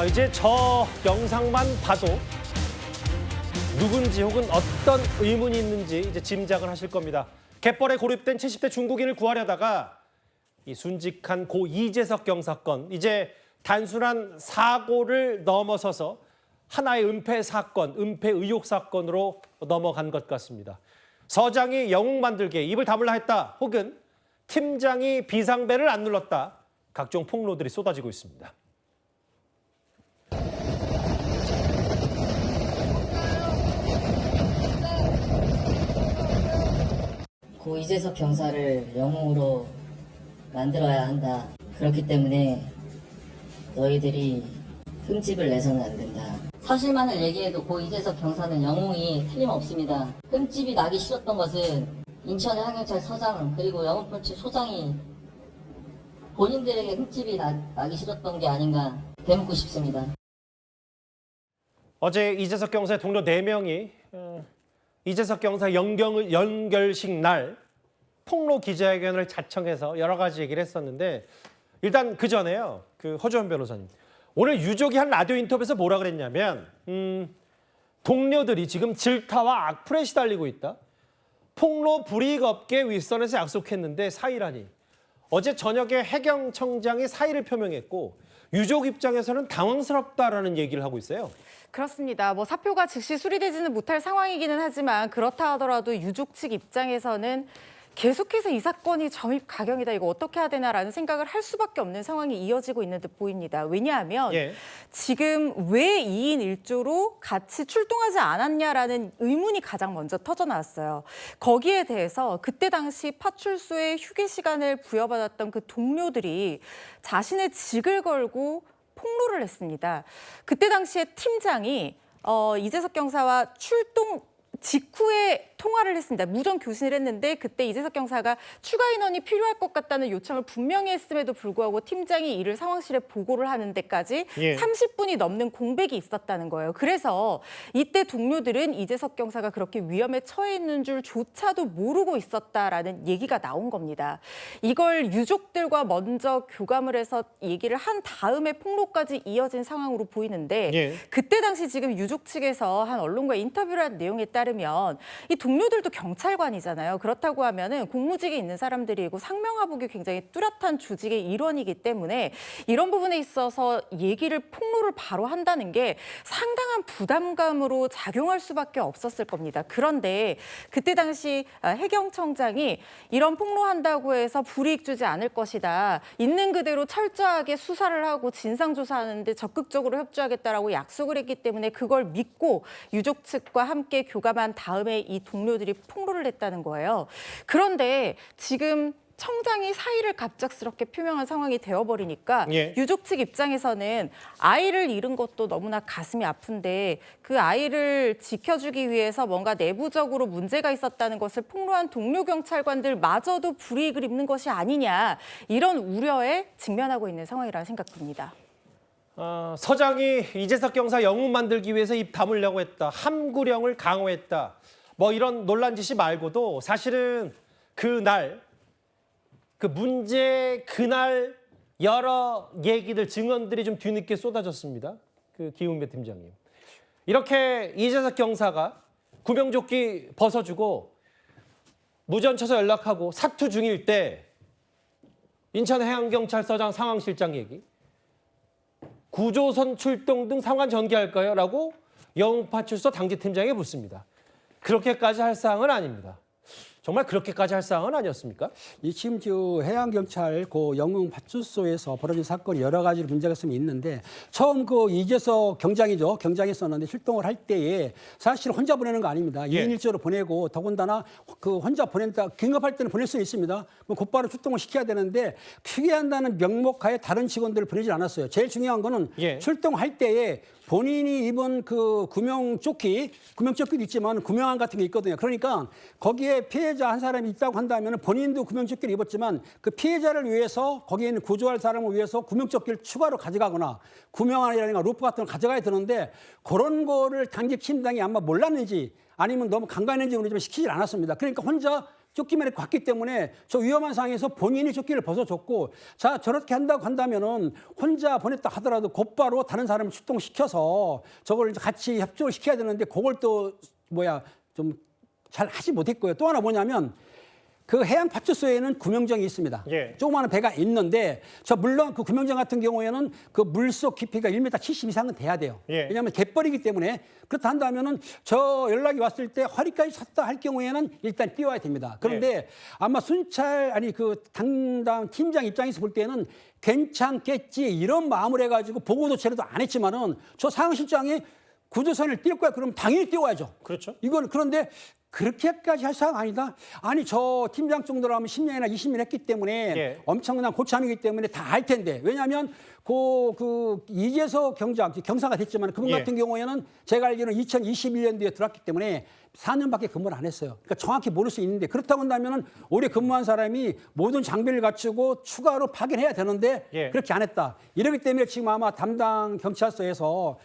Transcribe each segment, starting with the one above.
이제 저 영상만 봐도 누군지 혹은 어떤 의문이 있는지 이제 짐작을 하실 겁니다. 갯벌에 고립된 70대 중국인을 구하려다가 이 순직한 고 이재석 경사건, 이제 단순한 사고를 넘어서서 하나의 은폐 사건, 은폐 의혹 사건으로 넘어간 것 같습니다. 서장이 영웅 만들기에 입을 다물라 했다, 혹은 팀장이 비상벨을 안 눌렀다, 각종 폭로들이 쏟아지고 있습니다. 고 이재석 경사를 영웅으로 만들어야 한다. 그렇기 때문에 너희들이 흠집을 내서는 안 된다. 사실만을 얘기해도 고 이재석 경사는 영웅이 틀림없습니다. 흠집이 나기 싫었던 것은 인천의 항경찰 서장 그리고 영업본치 소장이 본인들에게 흠집이 나기 싫었던 게 아닌가 되묻고 싶습니다. 어제 이재석 경사의 동료 4명이 이재석 경사 연결식 날 폭로 기자회견을 자청해서 여러 가지 얘기를 했었는데, 일단 그 전에요, 그 허주원 변호사님, 오늘 유족이 한 라디오 인터뷰에서 뭐라 그랬냐면 동료들이 지금 질타와 악플에 시달리고 있다. 폭로 불이익 없게 윗선에서 약속했는데 사의라니. 어제 저녁에 해경청장이 사의를 표명했고 유족 입장에서는 당황스럽다라는 얘기를 하고 있어요. 그렇습니다. 사표가 즉시 수리되지는 못할 상황이기는 하지만, 그렇다 하더라도 유족 측 입장에서는 계속해서 이 사건이 점입 가경이다, 이거 어떻게 해야 되나라는 생각을 할 수밖에 없는 상황이 이어지고 있는 듯 보입니다. 왜냐하면 지금 왜 2인 1조로 같이 출동하지 않았냐라는 의문이 가장 먼저 터져 나왔어요. 거기에 대해서 그때 당시 파출소에 휴게 시간을 부여받았던 그 동료들이 자신의 직을 걸고 폭로를 했습니다. 그때 당시에 팀장이 이재석 경사와 출동 직후에 통화를 했습니다. 무전 교신을 했는데 그때 이재석 경사가 추가 인원이 필요할 것 같다는 요청을 분명히 했음에도 불구하고 팀장이 이를 상황실에 보고를 하는 데까지 30분이 넘는 공백이 있었다는 거예요. 그래서 이때 동료들은 이재석 경사가 그렇게 위험에 처해 있는 줄조차도 모르고 있었다라는 얘기가 나온 겁니다. 이걸 유족들과 먼저 교감을 해서 얘기를 한 다음에 폭로까지 이어진 상황으로 보이는데, 그때 당시 지금 유족 측에서 한 언론과 인터뷰를 한 내용에 따르면 이 동료들도 경찰관이잖아요. 그렇다고 하면은 공무직에 있는 사람들이고 상명하복이 굉장히 뚜렷한 조직의 일원이기 때문에 이런 부분에 있어서 얘기를 폭로를 바로 한다는 게 상당한 부담감으로 작용할 수밖에 없었을 겁니다. 그런데 그때 당시 해경청장이 이런 폭로한다고 해서 불이익 주지 않을 것이다, 있는 그대로 철저하게 수사를 하고 진상조사하는 데 적극적으로 협조하겠다라고 약속을 했기 때문에 그걸 믿고 유족 측과 함께 교감한 다음에 이 동료들이 폭로를 했다는 거예요. 그런데 지금 청장이 사의를 갑작스럽게 표명한 상황이 되어버리니까 유족 측 입장에서는 아이를 잃은 것도 너무나 가슴이 아픈데 그 아이를 지켜주기 위해서 뭔가 내부적으로 문제가 있었다는 것을 폭로한 동료 경찰관들마저도 불이익을 입는 것이 아니냐, 이런 우려에 직면하고 있는 상황이라는 생각 듭니다. 서장이 이재석 경사 영웅 만들기 위해서 입 다물려고 했다, 함구령을 강화했다, 이런 논란 짓이 말고도 사실은 그날, 그 문제 그날 여러 얘기들, 증언들이 좀 뒤늦게 쏟아졌습니다. 그 기훈배 팀장님. 이렇게 이재석 경사가 구명조끼 벗어주고 무전 쳐서 연락하고 사투 중일 때 인천해양경찰서장 상황실장 얘기, 구조선 출동 등 상황 전개할까요? 라고 영웅파출소 당직팀장에게 묻습니다. 그렇게까지 할 사항은 아닙니다. 정말 그렇게까지 할 사항은 아니었습니까? 지금 해양경찰 영흥파출소에서 벌어진 사건이 여러 가지 문제가 있는데, 처음 이재석 경장이죠. 경장했었는데 출동을 할 때에 사실 혼자 보내는 거 아닙니다. 2인 1조로 보내고, 더군다나 혼자 보낸다, 긴급할 때는 보낼 수 있습니다. 그럼 곧바로 출동을 시켜야 되는데 휴게한다는 명목하에 다른 직원들을 보내질 않았어요. 제일 중요한 거는 출동할 때에 본인이 입은 구명조끼도 있지만 구명안 같은 게 있거든요. 그러니까 거기에 피해자 한 사람이 있다고 한다면 본인도 구명조끼를 입었지만 그 피해자를 위해서, 거기에 있는 구조할 사람을 위해서 구명조끼를 추가로 가져가거나 구명안이라든가 로프 같은 걸 가져가야 되는데, 그런 거를 당직팀장이 아마 몰랐는지 아니면 너무 간과했는지 모르지만 시키질 않았습니다. 그러니까 혼자 조끼만 갔기 때문에 저 위험한 상황에서 본인이 조끼를 벗어줬고, 자 저렇게 한다고 한다면은 혼자 보냈다 하더라도 곧바로 다른 사람을 출동시켜서 저걸 이제 같이 협조를 시켜야 되는데 그걸 또 좀 잘 하지 못했고요. 또 하나 뭐냐면 그 해양 파출소에는 구명정이 있습니다. 예. 조그마한 배가 있는데 물론 그 구명정 같은 경우에는 그 물속 깊이가 1m 70 이상은 돼야 돼요. 예. 왜냐하면 갯벌이기 때문에 그렇다 한다면은 저 연락이 왔을 때 허리까지 찼다 할 경우에는 일단 띄워야 됩니다. 그런데 아마 순찰 그 담당 팀장 입장에서 볼 때는 괜찮겠지 이런 마음을 해가지고 보고 조치라도 안 했지만은 저 상황실장이 구조선을 띄울 거야. 그럼 당연히 띄워야죠. 그렇죠. 이건 그런데 그렇게까지 할 상황 아니다. 아니 저 팀장 정도라면 10년이나 20년 했기 때문에 예. 엄청난 고참이기 때문에 다 알 텐데 왜냐하면 그 이재석 경사가 됐지만 그분 예. 같은 경우에는 제가 알기로는 2021년도에 들어왔기 때문에 4년밖에 근무를 안 했어요. 그러니까 정확히 모를 수 있는데 그렇다고 한다면은 올해 근무한 사람이 모든 장비를 갖추고 추가로 파견해야 되는데 예. 그렇게 안 했다. 이러기 때문에 지금 아마 담당 경찰서에서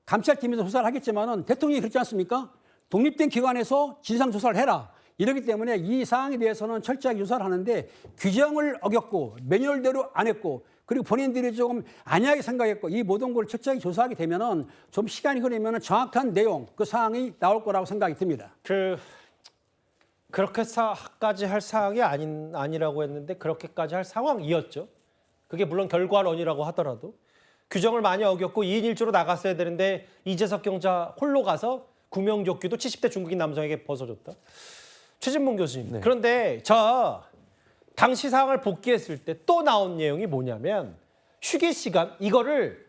감찰팀에서 조사를 하겠지만은 대통령이 그렇지 않습니까? 독립된 기관에서 진상조사를 해라. 이러기 때문에 이 사항에 대해서는 철저하게 조사를 하는데 규정을 어겼고 매뉴얼대로 안 했고 그리고 본인들이 조금 안이하게 생각했고 이 모든 걸 철저하게 조사하게 되면은 좀 시간이 흐르면은 정확한 내용 그 사항이 나올 거라고 생각이 듭니다. 그렇게까지 할 사항이 아니라고 했는데 그렇게까지 할 상황이었죠. 그게 물론 결과론이라고 하더라도 규정을 많이 어겼고 2인 1조로 나갔어야 되는데 이재석 경자 홀로 가서 구명조끼도 70대 중국인 남성에게 벗어줬다. 최진봉 교수님. 네. 그런데 당시 상황을 복귀했을 때 또 나온 내용이 뭐냐면 휴게 시간 이거를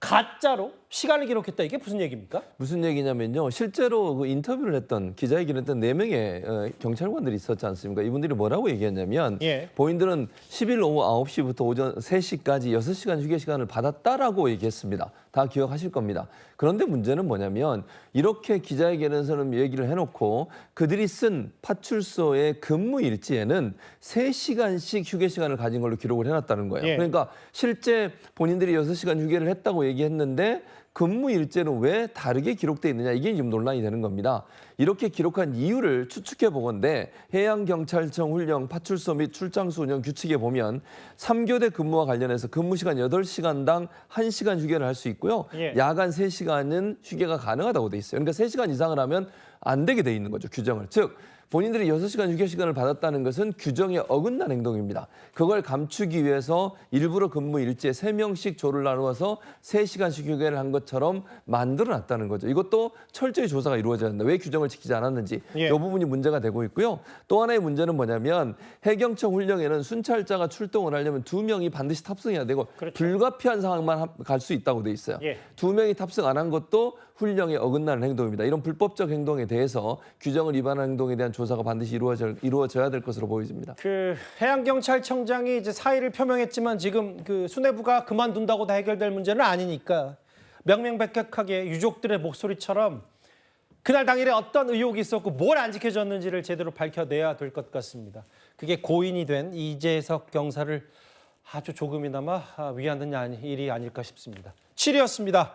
가짜로 시간을 기록했다. 이게 무슨 얘기입니까? 무슨 얘기냐면요. 실제로 그 인터뷰를 했던 기자회견을 했던 4명의 경찰관들이 있었지 않습니까? 이분들이 뭐라고 얘기했냐면 예. 본인들은 10일 오후 9시부터 오전 3시까지 6시간 휴게 시간을 받았다라고 얘기했습니다. 다 기억하실 겁니다. 그런데 문제는 뭐냐면 이렇게 기자회견에서는 얘기를 해놓고 그들이 쓴 파출소의 근무 일지에는 3시간씩 휴게 시간을 가진 걸로 기록을 해놨다는 거예요. 예. 그러니까 실제 본인들이 6시간 휴게를 했다고 얘기했는데 근무 일제는 왜 다르게 기록돼 있느냐 이게 지금 논란이 되는 겁니다. 이렇게 기록한 이유를 추측해 보건대 해양경찰청 훈령 파출소 및 출장소 운영 규칙에 보면 3교대 근무와 관련해서 근무 시간 8시간당 1시간 휴게를 할 수 있고요. 예. 야간 3시간은 휴게가 가능하다고 돼 있어요. 그러니까 3시간 이상을 하면 안 되게 돼 있는 거죠, 규정을. 즉 본인들이 6시간 휴게 시간을 받았다는 것은 규정에 어긋난 행동입니다. 그걸 감추기 위해서 일부러 근무 일지에 3명씩 조를 나누어서 3시간씩 휴게를 한 것처럼 만들어놨다는 거죠. 이것도 철저히 조사가 이루어져야 한다. 왜 규정을 지키지 않았는지 예. 이 부분이 문제가 되고 있고요. 또 하나의 문제는 뭐냐면 해경청 훈령에는 순찰자가 출동을 하려면 2명이 반드시 탑승해야 되고 그렇죠. 불가피한 상황만 갈 수 있다고 돼 있어요. 예. 2명이 탑승 안 한 것도 훈령에 어긋나는 행동입니다. 이런 불법적 행동에 대해서 규정을 위반한 행동에 대한 조사가 반드시 이루어져야 될 것으로 보여집니다. 해양경찰청장이 이제 사의를 표명했지만 지금 수뇌부가 그만둔다고 다 해결될 문제는 아니니까 명명백백하게 유족들의 목소리처럼 그날 당일에 어떤 의혹이 있었고 뭘 안 지켜졌는지를 제대로 밝혀내야 될 것 같습니다. 그게 고인이 된 이재석 경사를 아주 조금이나마 위하는 일이 아닐까 싶습니다. 7위였습니다.